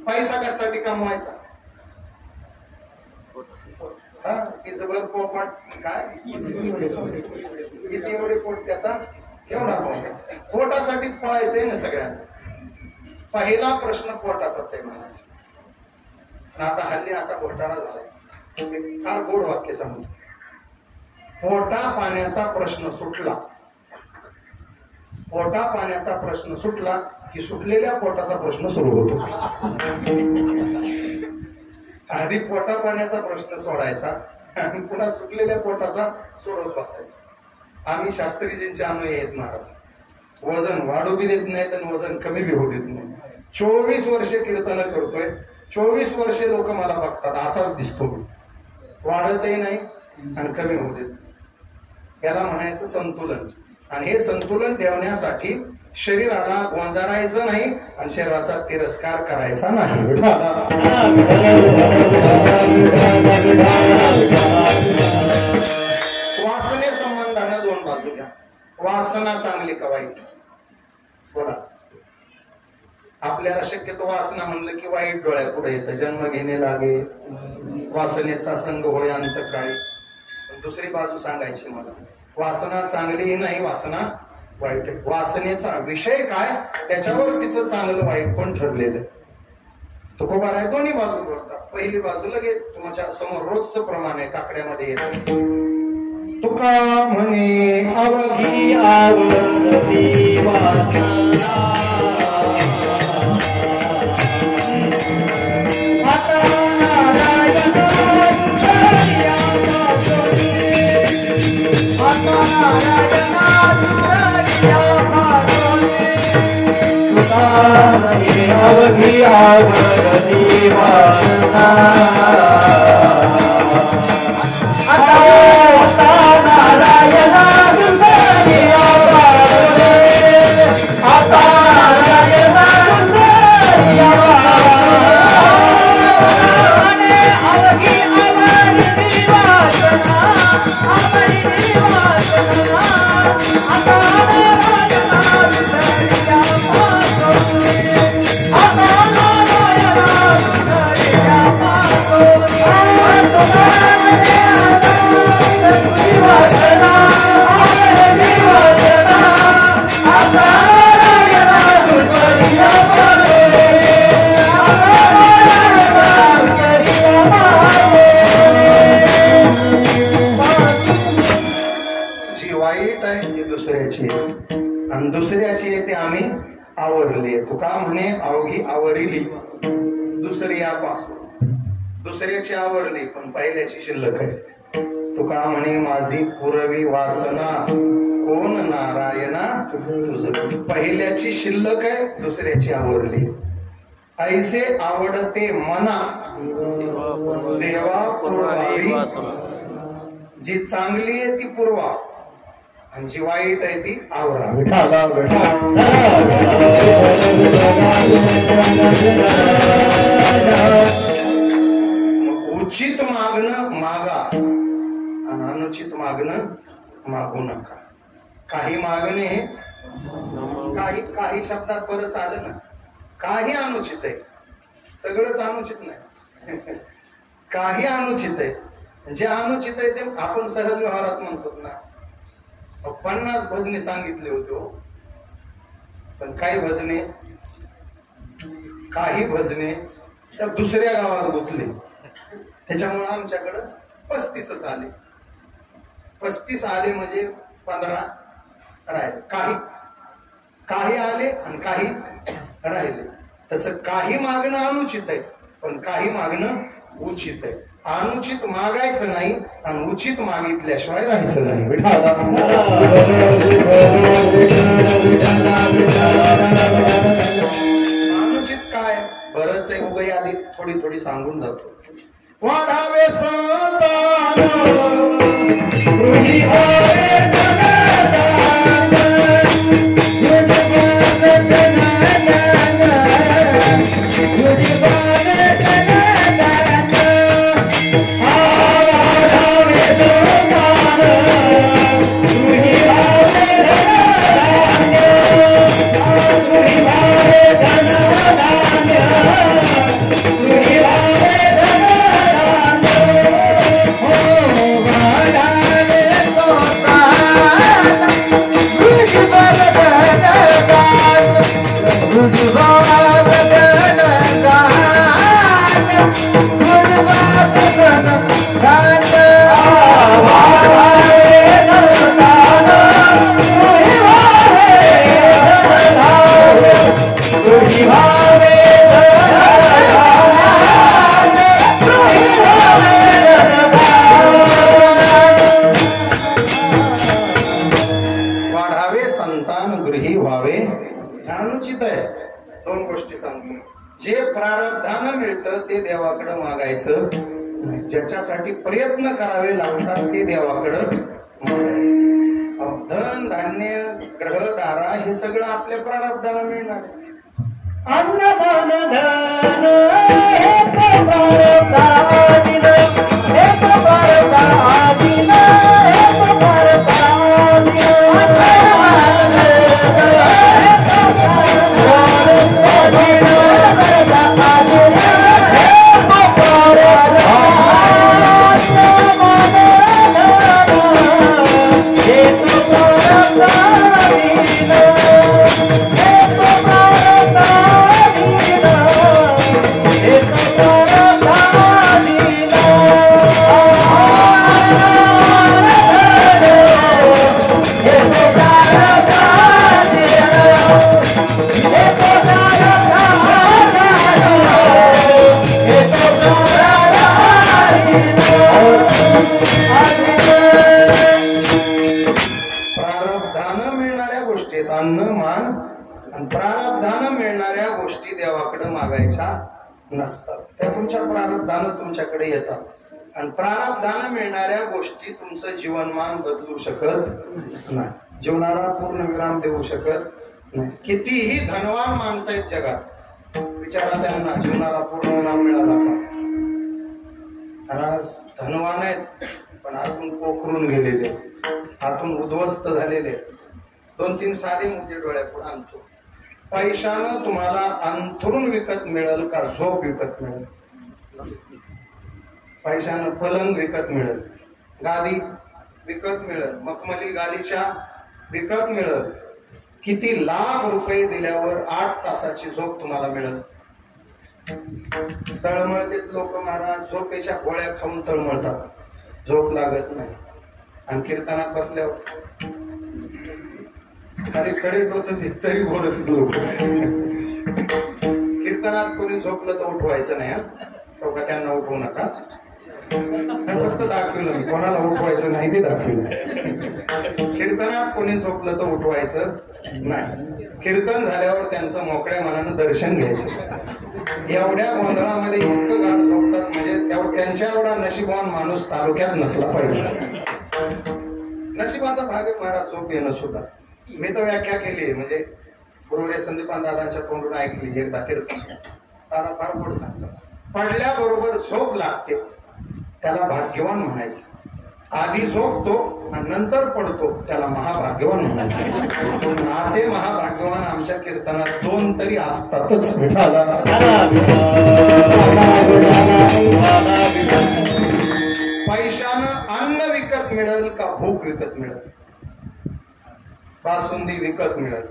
पैसा कशासाठी कमवायचा? जबर पोपट काय किती एवढे पोट त्याचा केवढा पोट, पोटासाठीच पळायचंय ना सगळ्यांना. पहिला प्रश्न पोटाचाच आहे म्हणायचं. आता हल्ली असा घोटाळा झालाय, फार गोड वाक्य सांगतो. पोटा पाण्याचा प्रश्न सुटला, पोटा पाण्याचा प्रश्न सुटला की सुटलेल्या पोटाचा प्रश्न सुरू होतो. आधी पोटा पाण्याचा प्रश्न सोडायचा आणि पुन्हा सुटलेल्या पोटाचा सोडवत बसायचा. आम्ही शास्त्रीजींचे अनुयायी आहेत महाराज. वजन वाढू बी देत नाहीत आणि वजन कमी बी होऊ देत नाही. 24 वर्षे कीर्तन करतोय, 24 वर्षे लोक मला बघतात, असाच दिसतो. वाढतही नाही आणि कमी होऊ देत. याला म्हणायचं संतुलन. आणि हे संतुलन ठेवण्यासाठी शरीराला गोंजारायचं नाही आणि शरीराचा तिरस्कार करायचा नाही. वासने संबंधानं दोन बाजू घ्या. वासना चांगली का वाईट? बोला. आपल्याला शक्यतो वासना म्हणलं की वाईट डोळ्या पुढे येतं. जन्म घेणे लागे, वासनेचा संग होय अंतकाळी. दुसरी बाजू सांगायची मला, वासना चांगलीही नाही, वासना वाईट. वासनेचा विषय काय, त्याच्यावर तिचं चांगलं वाईट पण ठरलेलं. तुकोबा आहे दोन्ही बाजू बोलतात. पहिली बाजू लगेच तुमच्या समोर रोजचं प्रमाण आहे, काकड्यामध्ये येत. तुका म्हणे अवघी आवडती वासना, अवघी आवडती वासना, आणि दुसऱ्याची आहे ते आम्ही आवरले. तुका म्हणे अवघी आवरली, दुसरी यापासून. दुसऱ्याची आवरली पण पहिल्याची शिल्लक आहे. तुका म्हणे माझी पुरवी वासना, कोण नारायणा तुझं. पहिल्याची शिल्लक आहे, दुसऱ्याची आवरली. ऐसे आवडते मना देवा पुरवावी. जी चांगली आहे ती पुरवा आणि जी वाईट आहे ती आवरा. विठाला विठा. उचित मागणं मागा आणि अनुचित मागणं मागू नका. काही मागणे काही शब्दात बरंच आलं ना, काही अनुचित आहे, सगळंच अनुचित नाही. काही अनुचित आहे, जे अनुचित आहे ते आपण सहज व्यवहारात म्हणतो ना. 50 भजने सांगितले होते, पण काही भजने त्या दुसऱ्या गावात गुंतले. त्याच्यामुळे आमच्याकडं 35च आले. 35 आले म्हणजे 15 राहिले. काही आले आणि काही राहिले. तसं काही मागणं अनुचित आहे, पण काही मागणं उचित आहे. अनुचित मागायचं नाही आणि उचित मागितल्याशिवाय राहायचं नाही. अनुचित काय बरंच आहे, उभं यादी थोडी थोडी सांगून जातो. वाढावे संतान Yeah. वाढावे संतान गृही व्हावे हे अनुचित आहे. दोन गोष्टी सांगतो. जे प्रारब्धानं मिळतं ते देवाकडे मागायचं, ज्याच्यासाठी प्रयत्न करावे लागतात ते देवाकडे मागायचं. धन धान्य ग्रह दारा हे सगळं आपल्या प्रारब्धानं मिळणार. अन्नदान धन हे प्रारब्धाधीन, हे प्रारब्धाधीन, हे प्रारब्धाधीन. प्रारब्धानं मिळणाऱ्या गोष्टीत अन्न मान आणि प्रारब्धानं मिळणाऱ्या गोष्टी देवाकडे मागायच्या नसतात. त्या तुमच्या प्रारब्धानं तुमच्याकडे येतात. आणि प्रारब्धानं मिळणाऱ्या गोष्टी तुमचं जीवनमान बदलू शकत नाही, जीवनाला पूर्ण विराम देऊ शकत नाही. कितीही धनवान माणसं आहेत जगात, विचारा त्यांना जीवनाला पूर्ण विराम मिळाला का? आज धनवान आहेत पण आतून पोखरून गेलेले, आतून उद्ध्वस्त झालेले. 2-3 साधे मुद्दे डोळ्यापुढे आणतो. पैशानं तुम्हाला अंथरून विकत मिळेल का झोप विकत मिळेल? पैशानं पलंग विकत मिळेल, गादी विकत मिळेल, मखमली गालीच्या विकत मिळेल. किती लाख रुपये दिल्यावर 8 तासाची झोप तुम्हाला मिळेल? तळमळतेत लोक महाराज झोपेच्या गोळ्या खाऊन तळमळतात, झोप लागत नाही. आणि कीर्तनात बसल्यावर खाली कडे टोचत तरी बोलत लोक. कीर्तनात कोणी झोपलं तर उठवायचं नाही, का त्यांना उठवू नका. फक्त दाखवलं, कोणाला उठवायचं नाही ते दाखवलं. कीर्तनात कोणी झोपलं तर उठवायचं नाही. कीर्तन झाल्यावर त्यांचं मोकळ्या मनानं दर्शन घ्यायचं. एवढ्या गोंधळामध्ये इतकं गाढ झोपतात म्हणजे त्यांच्या एवढा नशिबवान माणूस तालुक्यात नसला पाहिजे. नशिबाचा भाग आहे महाराज झोप येणं सुद्धा. मी तर व्याख्या केली, म्हणजे गुरुरे संदीपान दादांच्या तोंडून ऐकली एकदा कीर्तन. दादा फार गोड सांगतात, पडल्याबरोबर झोप लागते त्याला भाग्यवान म्हणायचं. आधी झोपतो आणि नंतर पडतो त्याला महाभाग्यवान म्हणायचं. असे महाभाग्यवान आमच्या कीर्तनात 2 तरी असतातच. विठाला पैशानं अन्न विकत मिळेल का भूक विकत मिळेल? बासुंदी विकत मिळेल,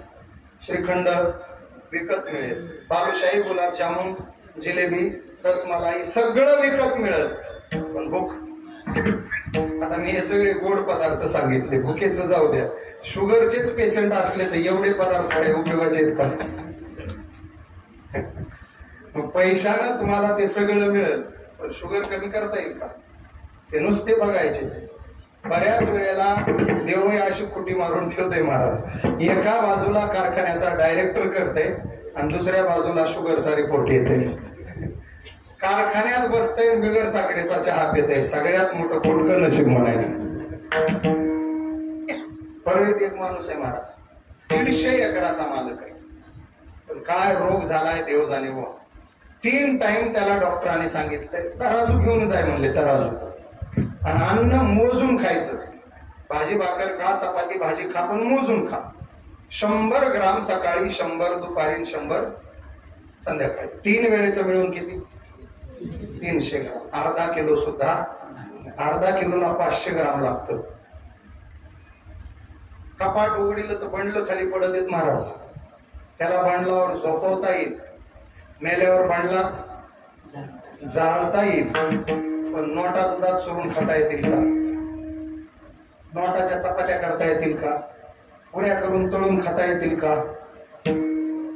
श्रीखंड विकत मिळेल, बालुशाही, गुलाबजामुन, जिलेबी, रसमलाई सगळं विकत मिळेल. पण भूक, आता मी हे सगळे गोड पदार्थ सांगितले, भुकेचं जाऊ द्या. शुगरचेच पेशंट असले तर एवढे पदार्थ काही उपयोगाचे आहेत का? पैशानं तुम्हाला ते सगळं मिळेल पण शुगर कमी करता येईल का? ते नुसते बघायचे. बऱ्याच वेळेला देवही अशी कुटी मारून ठेवते महाराज. एका बाजूला कारखान्याचा डायरेक्टर करते आणि दुसऱ्या बाजूला शुगरचा रिपोर्ट येते. कारखान्यात बसते बिगर साखरेचा चहा पिते. सगळ्यात मोठं खोटकं नशीब म्हणायचं. परळीत एक माणूस आहे महाराज, 150 एकराचा मालक आहे. पण काय रोग झालाय देव जाणे व. 3 टाइम त्याला डॉक्टरांनी सांगितलंय तराजू घेऊन जाय म्हणले, तराजू. आणि अन्न मोजून खायचं. भाजी भाकर खा, चपाती भाजी खा, पण मोजून खा. 100 ग्राम सकाळी, 100 दुपारी, 100 संध्याकाळी. 3 वेळेचं मिळून किती? 300 ग्राम. अर्धा किलो सुद्धा, अर्धा किलोला 500 ग्राम लागतं. कपाट उघडीलं तर बंडलं खाली पडत येत महाराज. त्याला बंडलावर झोपवता येईल, मेल्यावर बंडलात जाळता येईल, पण नोटा दुधात सोडून खाता येतील का? नोटाच्या चपात्या करता येतील का? पुऱ्या करून तळून खाता येतील का?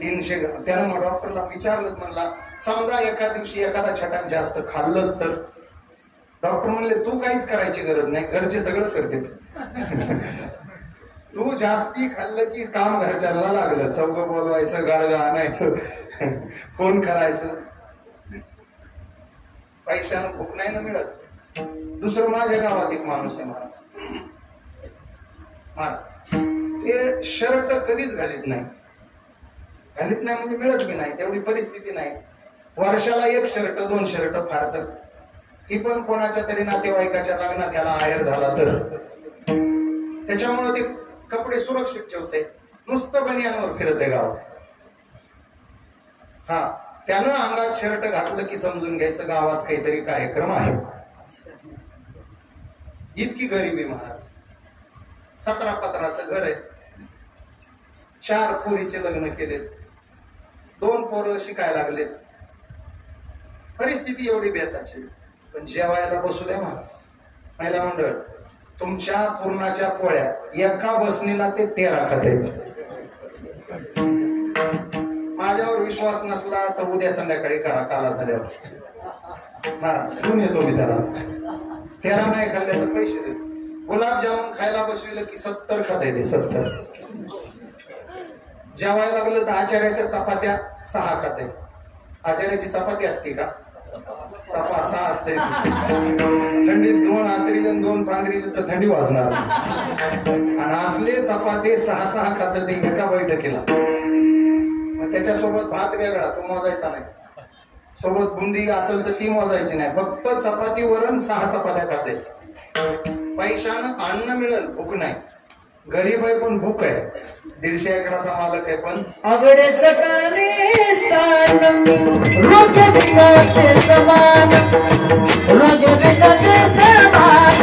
300 त्यानं मग डॉक्टरला विचारलं, म्हणला समजा एका दिवशी एखादा छटाक जास्त खाल्लंच तर? डॉक्टर म्हणले तू काहीच करायची गरज नाही, घरचे सगळं करते. तू जास्ती खाल्लं की काम घरच्यांना लागलं, चौक बोलवायचं, गाडगा आणायचं, फोन करायचं. पैशानं भूक नाही ना मिळत. दुसरं माझ्या गावात एक माणूस आहे, महाराज ते शर्ट कधीच घालीत नाही म्हणजे मिळत बी नाही, तेवढी परिस्थिती नाही. वर्षाला 1 शर्ट 2 शर्ट फार तर, ती पण कोणाच्या तरी नातेवाईकाच्या लग्नात त्याला आयर झाला तर. त्याच्यामुळे ते कपडे सुरक्षित ठेवते, नुसतं बनियानवर फिरते गावात. हा, त्यानं अंगात शर्ट घातलं की समजून घ्यायचं गावात काहीतरी कार्यक्रम आहे. इतकी गरिबी महाराज. 17 पत्राचं घर आहे, 4 पोरीचे लग्न केलेत, 2 पोरं शिकायला लागलेत. परिस्थिती एवढी बेताची, पण जेवायला बसू द्या महाराज. महिला मंडळ, तुमच्या पूर्णाच्या पोळ्या एका बसणीला ते 13 खाते. माझ्यावर विश्वास नसला तर उद्या संध्याकाळी करा, काला झाल्यावर महाराज घेऊन येतो मी त्याला. 13 नाही खाल्ले तर पैसे देतो. गुलाबजामुन खायला बसविलं की 70 खाते ते 70. जेवायला लागलं तर आचार्याच्या चपात्या 6 खाते. आचार्याची चपाती असते का? चपाता असते. थंडीत 2 आतरील 2 पांघरील तर थंडी वाजणार. आणि असले चपाते 6 खाते ते एका बैठकीला. मग त्याच्यासोबत भात वेगळा, तो मोजायचा नाही. सोबत बुंदी असेल तर ती मोजायची नाही, फक्त चपाती वरण 6 चपात्या खाते. पैशानं अन्न मिळेल, भूक नाही. गरीब आहे पण भूक आहे. 150 एकराचा मालक आहे पण अगडे सकाळी स्थान रोज विसाते समान, रोज विसाते समान,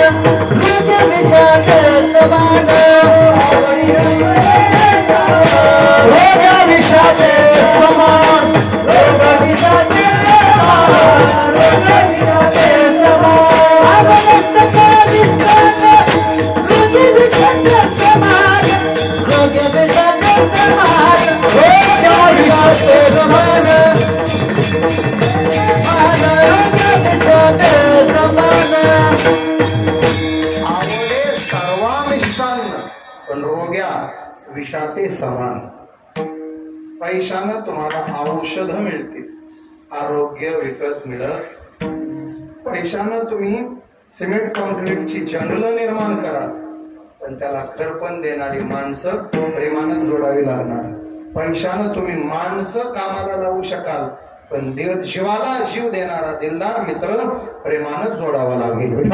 रोज विसाते समान, रोज विसाते समान, रोज विसाते समान, रोज विसाते समान. अगडे सकाळी स्थान रोज विसाते समान, रोज विसाते समान, रोज विसाते समान, आवडे सर्वामिष्टान्न पण रोग्या विषाते समान. पैशानं तुम्हाला औषध मिळतील, आरोग्य विकत मिळत. पैशानं तुम्ही सिमेंट कॉन्क्रीटची जंगलं निर्माण करा, पण त्याला खरपण देणारी माणसं प्रेमानं जोडावी लागणार. पैशानं तुम्ही माणसं कामाला लावू शकाल, पण शिवाला जीव देणारा दिलदार मित्र प्रेमानं जोडावा लागेल.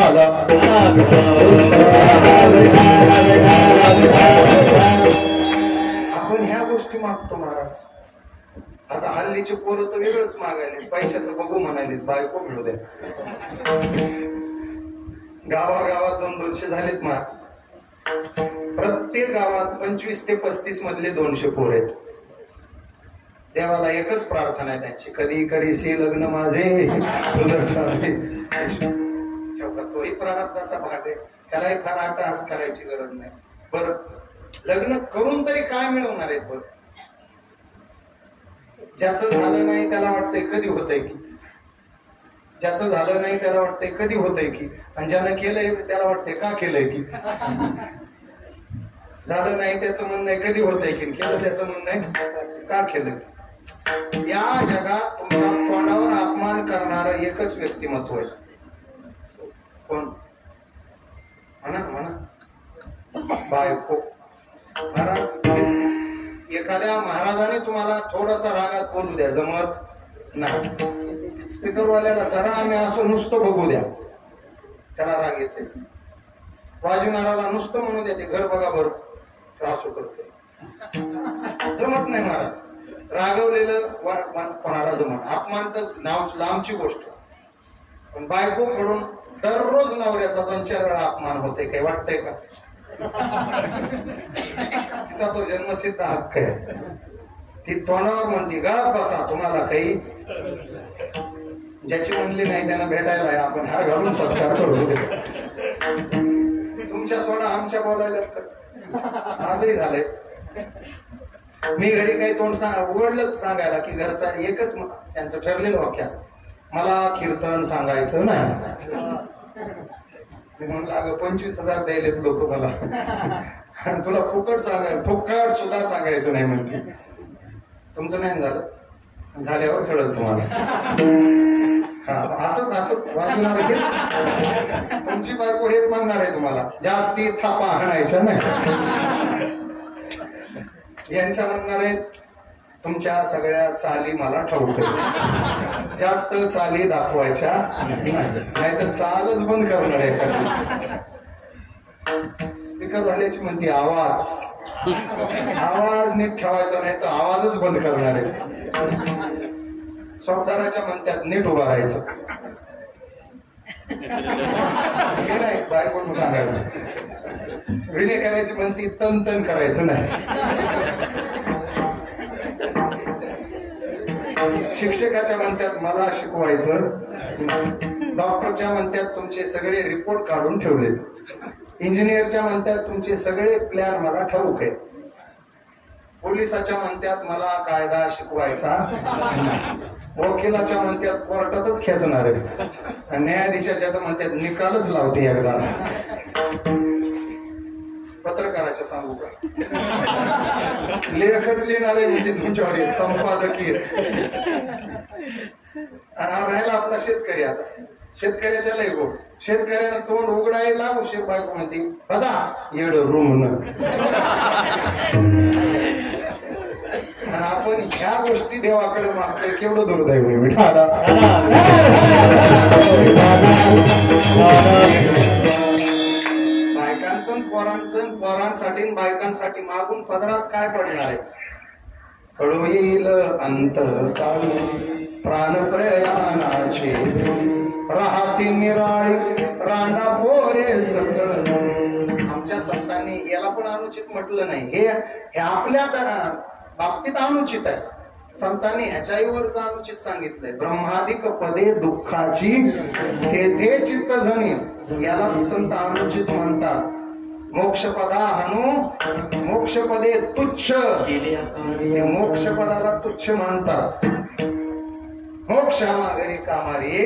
आपण ह्या गोष्टी मागतो महाराज. आता हल्लीचे पोरं तर वेगळंच मागायले, पैशाचं बघू म्हणाले, बायको मिळू द्या. गावागावात 200-200 झालेत महाराज. प्रत्येक गावात 25 ते 35 मधले 200 पोर आहेत. देवाला एकच प्रार्थना आहे त्यांची, कधी करीसी लग्न माझे तुझं ठावे. तोही प्रारब्धाचा भाग आहे, त्यालाही फार आटास करायची गरज नाही. बरं, लग्न करून तरी काय मिळवणार आहेत? बरं, ज्याचं झालं नाही त्याला वाटतंय कधी होतंय की, ज्याचं झालं नाही त्याला वाटतंय कधी होतंय की, आणि ज्यानं केलंय त्याला वाटतंय का केलंय की. झालं नाही त्याचं म्हणणं आहे कधी होतंय की, केलं त्याचं म्हणणं आहे का केलं. या जगात तुमचा तोंडावर अपमान करणारं एकच व्यक्तिमत्व आहे. कोण? म्हणा म्हणा, बायको. महाराज, एखाद्या महाराजाने तुम्हाला थोडासा रागात बोलू द्या, जमत नाही. स्पीकरवाल्याला जरा आम्ही असं नुसतं बघू द्या, त्याला राग येते. वाजवणाराला नुसतं म्हणू द्या, ते घर बघा बरं असं करते, जमत नाही महाराज. रागवलेलं कोणाला जमत. अपमान तर लांबची गोष्ट, पण बायको कडून दररोज नवऱ्याचा 2-4 वेळा अपमान होते, काही वाटतंय का? तिचा तो जन्मसिद्ध हक्क आहे. ती तोंडावर म्हणते गा बसा, तुम्हाला काही ज्याची म्हणली नाही त्यांना भेटायला आहे, आपण हार घालून सत्कार करू. तुमच्या सोडा आमच्या बोलायला तर आजही झालंय. मी घरी काही तोंड उघडलं सांगायला की घरचा एकच त्यांचं ठरलेलं वाक्य असतं, मला कीर्तन सांगायचं नाही. मी म्हणलं अगं 25,000 द्यायलेत लोक मला, आणि तुला फुकट सुद्धा सांगायचं नाही म्हणते. तुमचं नाही झालं, झाल्यावर कळलं तुम्हाला. असंच वाजवणार हेच तुमची बायको हेच म्हणणार आहे तुम्हाला, जास्ती थापा आणायच्या नाही. यांच्या म्हणणार आहेत तुमच्या सगळ्या चाली मला ठाऊक आहे, जास्त चाली दाखवायच्या नाही तर चालच बंद करणार आहे. स्पीकर वाल्याची म्हणते आवाज नीट ठेवायचा नाही तर आवाजच बंद करणार आहे. सॉफ्टवेअरच्या म्हणतात नीट उभा राहायचं. हे नाही बायकोचं सांगायचं. विनय करायची म्हणती तन करायचं नाही. शिक्षकाच्या म्हणतात मला शिकवायचं. डॉक्टरच्या म्हणतात तुमचे सगळे रिपोर्ट काढून ठेवले. इंजिनियरच्या म्हणतात तुमचे सगळे प्लॅन मला ठाऊक आहे. पोलिसाच्या म्हणतात मला कायदा शिकवायचा. वकिलाच्या म्हणतात कोर्टातच खेचणार आहे. न्यायाधीशाच्या तर म्हणतात निकालच लावते एकदा. पत्रकाराच्या सांगू का, लेखच लिहिणार आहे म्हणजे तुमच्यावर एक संपादकीय. आणि हा राहिला आपला शेतकरी. आता शेतकऱ्याच्या लय गोड. शेतकऱ्याला तोंड उघडायला उशीर बायको म्हणते बसा येड रूम न. आणि आपण ह्या गोष्टी देवाकडे मागतोय, केवढं दुर्दैव आहे विठाला. बायकांचं पोरांसाठी बायकांसाठी मागून पदरात काय पडणार आहे. कळू येईल अंत प्राण प्रयाणाचे राहती निराळी रांडा पोरे सगळ. आमच्या संतांनी याला पण अनुचित म्हटलं नाही. हे आपल्या बाबतीत अनुचित आहे. संतांनी ह्याच्यावरच अनुचित सांगितलंय. ब्रह्मादिक पदे दुःखाची तेथे चित्त जणी, याला संत अनुचित म्हणतात. मोक्षपदा हनु मोक्षपदे तुच्छ, हे मोक्षपदाला तुच्छ मानतात. मोक्षामागरी कामारी,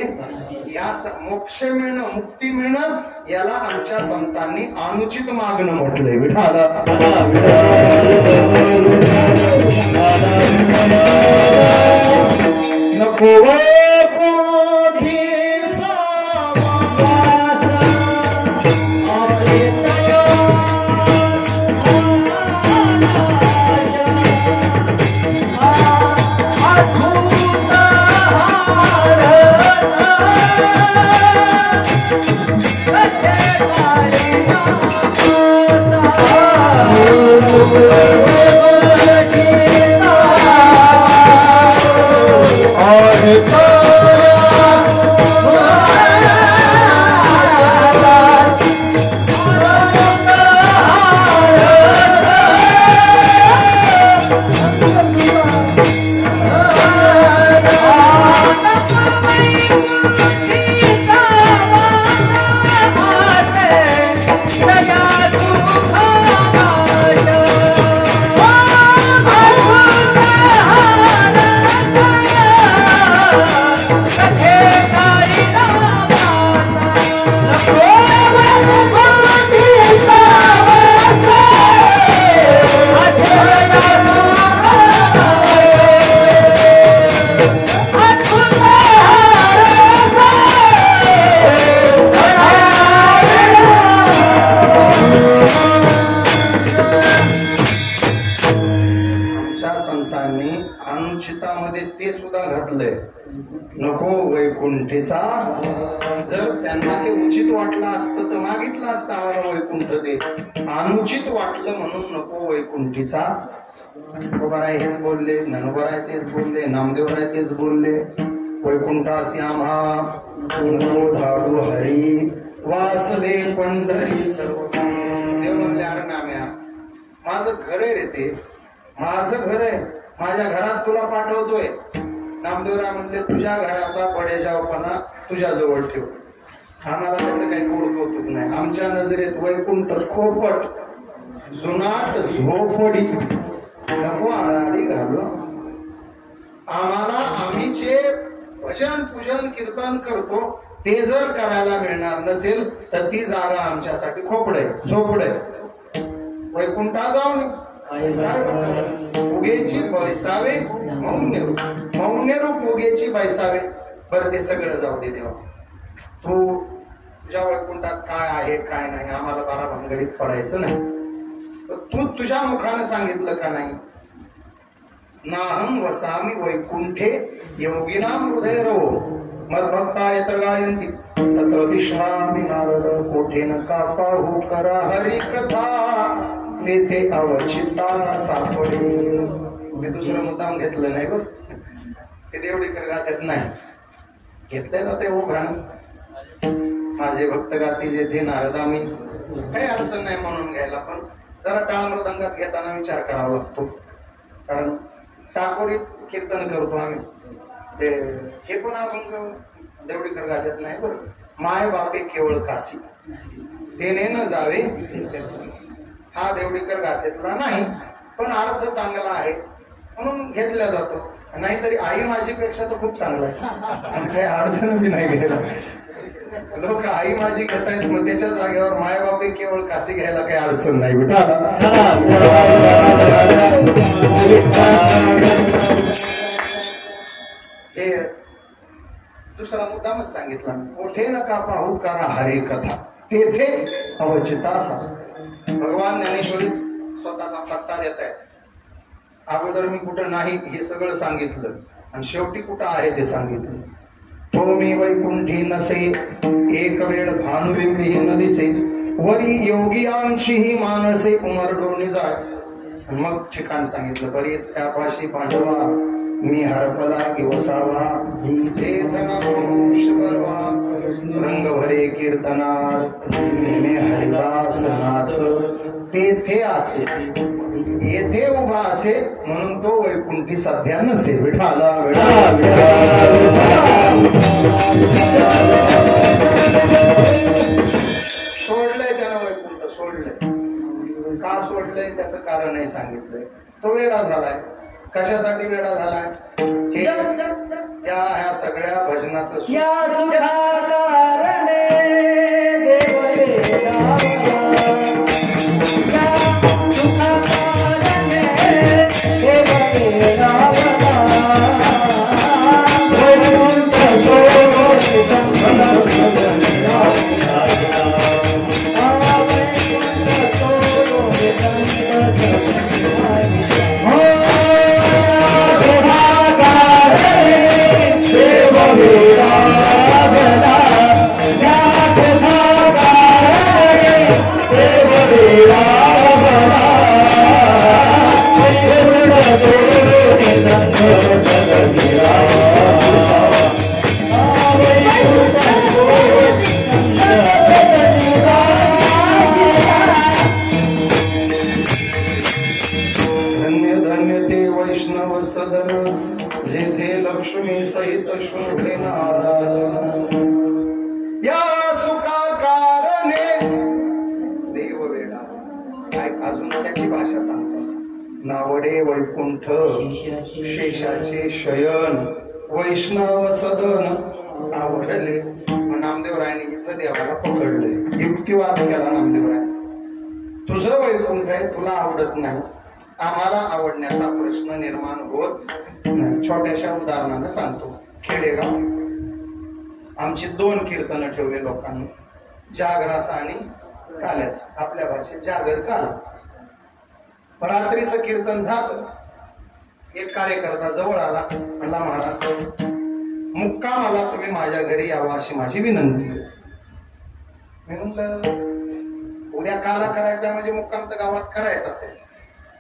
या मोक्ष मिळणं मुक्ती मिळणं याला आमच्या संतांनी अनुचित मागणं म्हटलंय. विठाला नको ते सुद्धा घातलंय. नको वैकुंठीचा. जर त्यांना ते उचित वाटलं असतं तर मागितलं असतं आम्हाला वैकुंठ दे. अनुचित वाटलं म्हणून नको वैकुंठीचा. तुकाराय हेच बोलले, ज्ञानोबाराय तेच बोलले, नामदेवराय तेच बोलले. वैकुंठासी आम्हा धाडू हरी वासदे पंढरी सर्व. देव म्हणले अरे नाम्या माझं घर आहे रे, ते माझं घर आहे. माझ्या घरात तुला पाठवतोय. नामदेवराव म्हणले तुझ्या घराचा बडेजावपणा तुझ्या जवळ ठेव. आम्हाला त्याचं काही कोड कौतुक नाही. आमच्या नजरेत वैकुंठ खोपट जुनाट झोपडी नको आडाआडी घालू. आम्हाला आम्ही जे भजन पूजन कीर्तन करतो ते जर करायला मिळणार नसेल तर ती जागा आमच्यासाठी खोपड आहे, झोपड आहे. वैकुंठा जाऊन उगेची बैसावे मौन्य रूप उगेची बैसावे. बरं ते सगळं जाऊ दे देवा. तू तुझ्या वैकुंठात काय आहे काय नाही आम्हाला बारा भानगडीत पडायचं नाही. तू तुझ्या मुखानं सांगितलं का नाही, नाहं वसामि वैकुंठे योगिनां हृदयरो मद्भक्ता यत्र गायन्ति तत्र विश्रामि नारद. कोठेन का पाहू करा हरी कथा तेथे अवचिता सापडे. मी दुसरं मुद्दाम घेतलं नाही बघ. ते देवडीकर गात्यात नाही घेतलंय ना ते ओघान. माझे भक्त गाती जेथे नारद आम्ही काही अडचण नाही म्हणून घ्यायला, पण जरा टाळ मृदंगात घेताना विचार करावा लागतो. कारण चाकोरीत कीर्तन करतो आम्ही ते हे पण आपण देवडीकर गात्यात नाही बरं. माय बापे केवळ काशी तेने न जावे हा देवडीकर गात्यातला नाही, पण अर्थ चांगला आहे म्हणून घेतला जातो. नाहीतरी आई माझी पेक्षा तर खूप चांगला आहे आणि काही अडचण बी नाही घ्यायला. लोक आई माझी घेत आहेत मग त्याच्या जागेवर माय बापे केवळ काशी घ्यायला काही अडचण नाही. हे दुसरा मुद्दामच सांगितला. कोठे नका पाहू करा हरी कथा तेथे अवचिता सा. भगवान ज्ञानेश्वरी स्वतःचा पत्ता देत आहेत. अगोदर मी कुठं नाही हे सगळं सांगितलं आणि शेवटी कुठं आहे ते सांगितलं. तो मी वैकुंठी नसे एक वेळ भानुबिंबी न दिसे वरी योगियांशी ही मानसे उमरडोनी जाय. मग ठिकाण सांगितलं. बरी त्यापाशी पांडवा मी हरपला की वसावा चेतना पुरुष परवा रंग भरे कीर्तनात मे हरिदास नाच तेथे असे येथे उभा असे म्हणून तो वैकुंठी सध्या नसे. विठाला सोडलंय त्यानं वैकुंठ सोडलंय. का सोडलंय त्याचं कारण नाही सांगितलंय. तो वेडा झालाय. कशासाठी वेडा झालाय ह्या सगळ्या भजनाचं जेथे लक्ष्मी सहित शोभे नारायण या सुखा कारणे देव वेडा. काय अजून त्याची भाषा सांगतो. नावडे वैकुंठ शेषाचे शयन वैष्णव सदन आवडले. नामदेवरायाने इथं देवाला पकडले. युक्तिवाद केला नामदेवराय. तुझं वैकुंठ आहे तुला आवडत नाही आम्हाला आवडण्याचा प्रश्न निर्माण होत नाही. छोट्याशा उदाहरणानं सांगतो. खेडेगाव आमची 2 कीर्तनं ठेवले लोकांनी जागराचा आणि काल्याचं. आपल्या भाषेत जागर काल. रात्रीचं कीर्तन झालं. एक कार्यकर्ता जवळ आला म्हणला महाराज मुक्कामाला तुम्ही माझ्या घरी यावा अशी माझी विनंती. मी म्हणलं उद्या काला करायचा म्हणजे मुक्काम तर गावात करायचाच आहे.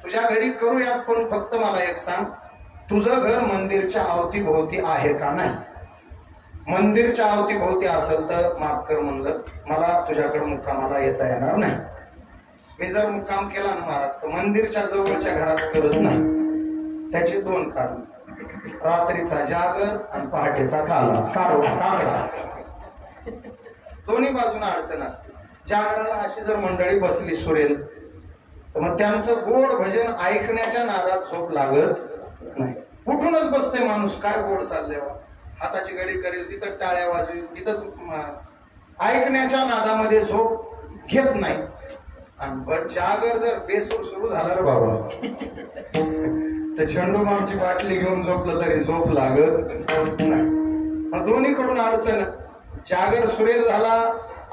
तुझ्या घरी करूयात पण फक्त मला एक सांग तुझं घर मंदिरच्या अवतीभोवती आहे का नाही. मंदिरच्या अवतीभोवती असेल तर माफ कर म्हणलं मला तुझ्याकडे मुक्कामाला येता येणार नाही. मी जर मुक्काम केला ना महाराज तर मंदिरच्या जवळच्या घरात करत नाही. त्याचे 2 कारण. रात्रीचा जागर आणि पहाटेचा काकडा दोन्ही बाजूने अडचण असते. जागराला अशी जर मंडळी बसली सुरेल तर मग त्यांचं गोड भजन ऐकण्याच्या नादात झोप लागत नाही. उठूनच बसते माणूस, काय गोड चाललंय, हाताची घडी करेल तिथं टाळ्या वाजवेल तिथंच ऐकण्याच्या नादामध्ये झोप घेत नाही. आणि जागर जर बेसूर सुरू झाला रे बाबा तर झेंडूबामची बाटली घेऊन झोपलं तरी झोप लागत नाही. मग दोन्हीकडून अडचण. जागर सुरेल झाला,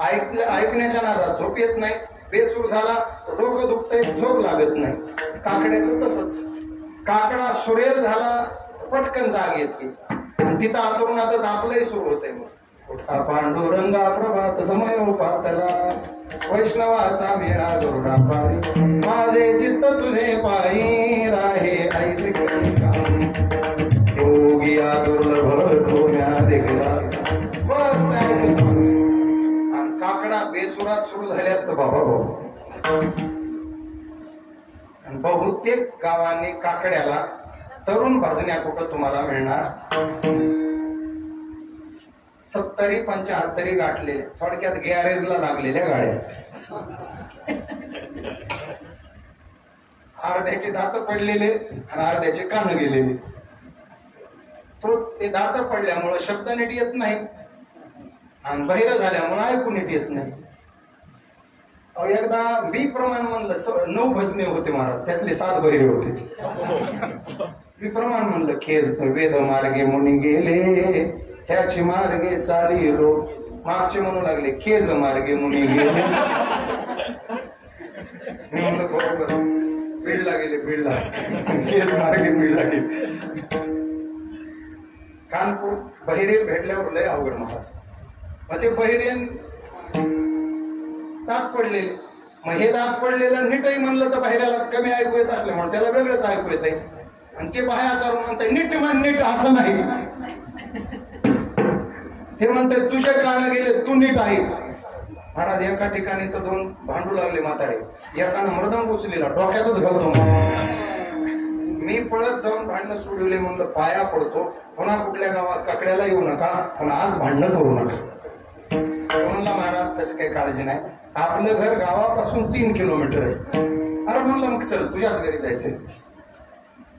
ऐकण्याच्या नादात झोप येत नाही. बेसूर झाला, डोकं दुखतंय, झोप लागत नाही. काकड्याचं तसंच. काकडा सुरेल झाला पटकन जाग येते आणि तिथं अंतरुणातच आपलंही सुरू होतंय. मग उठा पांडुरंगा प्रभात समय पातला, वैष्णवाचा मेळा गरुडा पारी, माझे चित्त तुझे पायी राहे ऐसे करी कामी, योगिया दुर्लभ कोण्या देखला. बस ते ऐकत माणूस. आणि काकडा बेसुरात सुरू झाले असतं बाबा भाऊ. आणि बहुतेक गावांनी काकड्याला तरुण भाजण्या कुठं तुम्हाला मिळणार. 70-75 गाठलेले, थोडक्यात गॅरेजला लागलेल्या गाड्या. अर्ध्याचे दात पडलेले आणि अर्ध्याचे कान गेलेले. तो ते दात पडल्यामुळं शब्द नीट येत नाही आणि बहिर झाल्यामुळं ऐकू नीट येत नाही. एकदा बी प्रमाण म्हणलं 9 भजने होते महाराज, त्यातले 7 बहिरे होते. बी प्रमाण म्हणलं खेज वेद मार्गे मुनी गेले, ह्याची मार्गे चारी रो. मागचे म्हणू लागले खेज मार्गे मुनी गेले. मी म्हणलं बरोबर, बीडला गेले, बीडला खेज मार्गे बीडला गेले. कानपूर बहिरे भेटल्यावर लय अवघड महाराज. मग ते बहिरेन दात पडलेले, मग हे दात पडलेलं नीटही म्हणलं तर बाहेरला कमी ऐकू येत असल्यामुळे त्याला वेगळंच ऐकू येत आहे. आणि ते बाहेर सारून म्हणताय नीट म्हण, नीट असं नाही. हे म्हणताय तुझे कान गेले, तू नीट आहे. महाराज एका ठिकाणी तर 2 भांडू लागले म्हातारे. एकानं मृदंग उचलेला, डोक्यातच घालतो. मी पळत जाऊन भांडणं सोडवले. म्हणलं पाया पडतो, पुन्हा कुठल्या गावात काकड्याला येऊ नका, पुन्हा आज भांडणं करू नका. म्हणला महाराज तसं काही काळजी नाही, आपलं घर गावापासून 3 किलोमीटर आहे. अरे म्हणलं मग चल तुझ्याच घरी जायचंय.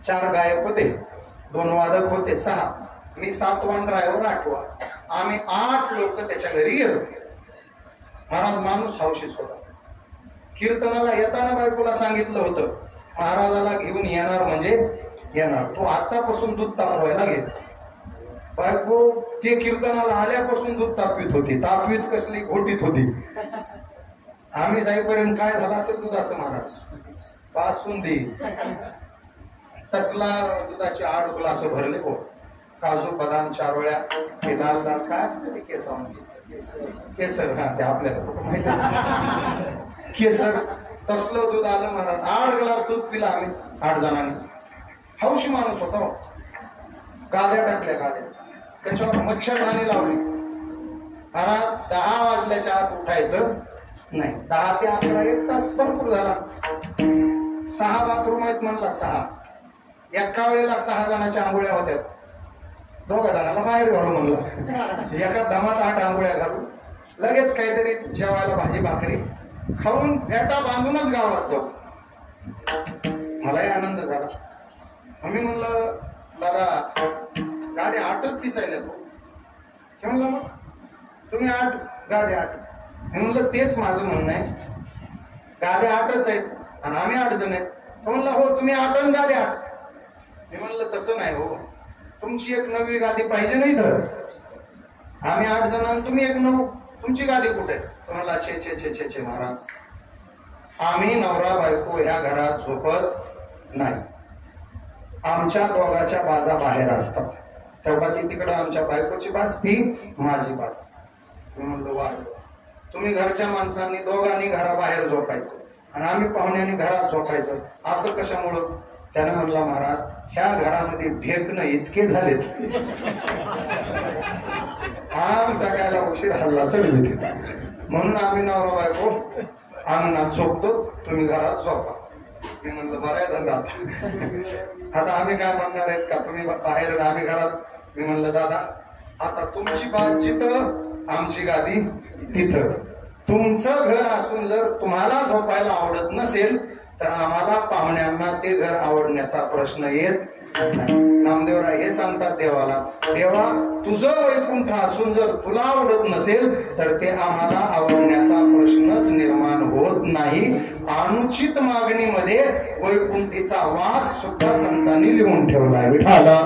4 गायक होते, 2 वादक होते, 6. मी 7वा ड्रायव्हर 8वा. आम्ही 8 लोक त्याच्या घरी गेलो. महाराज माणूस हौशीच होता. कीर्तनाला येताना बायकोला सांगितलं होतं महाराजाला घेऊन येणार म्हणजे येणार, तू आतापासून दूध तापवायला घे. बायको ते कीर्तनाला आल्यापासून दूध तापवीत होती. तापवीत कसली, घोटीत होती. आम्ही जाईपर्यंत काय झालं असेल दुधाचं महाराज, बासुंदी तसला दुधाची 8 ग्लास भरले हो. काजू बदाम 4 वेळा, ते लाल लाल काय असतं ते केसर. हा ते आपल्याला कुठं माहिती केसर. तसलं दूध आलं महाराज. 8 ग्लास दूध पिला आम्ही 8 जणांनी. हौशी माणूस होता. गाद्या टाकल्या, गाद्या त्याच्यावर मच्छरदाणी लावली. महाराज 10 वाजल्याच्या आत उठायचं नाही. 10 ते 11 1 तास भरपूर झाला. 6 बाथरूम आहेत म्हणला, 6. एका वेळेला 6 जणांच्या आंघोळ्या होत्या. 2 जणांना बाहेर घालू म्हणलं. एका दमात 8 आंघोळ्या घालू. लगेच काहीतरी जेवायला भाजी भाकरी खाऊन फेटा बांधूनच गावात जाऊ. मलाही आनंद झाला. मी म्हणलं दादा गाड्या 8च दिसायला तो. म्हणलं मग तुम्ही 8 गाड्या 8. म्हणलं तेच माझं म्हणणं आहे, गाड्या 8च आहेत आणि आम्ही 8 जण आहेत. म्हणलं हो तुम्ही 8 आणि गाड्या 8. मी म्हणलं तसं नाही हो, तुमची एक नवी गादी पाहिजे नाही तर. आम्ही 8 जण आणि तुम्ही एक नऊ, तुमची गादी कुठे? तुम्हाला छे छे छे छे छे महाराज, आम्ही नवरा बायको ह्या घरात झोपत नाही. आमच्या दोघाच्या बाजा बाहेर असतात. तेव्हा ती तिकडं आमच्या बायकोची बाज, ती माझी बाज. मी म्हणलो वा, तुम्ही घरच्या माणसांनी दोघांनी घराबाहेर झोपायचं आणि आम्ही पाहुण्यांनी घरात झोपायचं, असं कशामुळं? त्यानं म्हणला महाराज ह्या घरामध्ये ढेकणं इतके झालेत, आम टाकायला उशीर हल्ला चढले, म्हणून आम्ही नवरा बायको अंगणात झोपतो, तुम्ही घरात झोपा. मी म्हणलं बरं आहे धंदा. आता आम्ही काय म्हणणार आहेत का तुम्ही बाहेर आम्ही घरात मी म्हणलं दादा आता तुमची बात जिथं आमची गादी तिथं तुमचं घर असून जर तुम्हाला झोपायला आवडत नसेल तर आम्हाला पाहुण्यांना ते घर आवडण्याचा प्रश्न येत नाही. नामदेवराय हे सांगतात देवाला देवा तुझं वैकुंठ असून जर तुला आवडत नसेल तर ते आम्हाला आवडण्याचा प्रश्नच निर्माण होत नाही. अनुचित मागणीमध्ये वैकुंठीचा वास सुद्धा संतांनी लिहून ठेवलाय. विठाला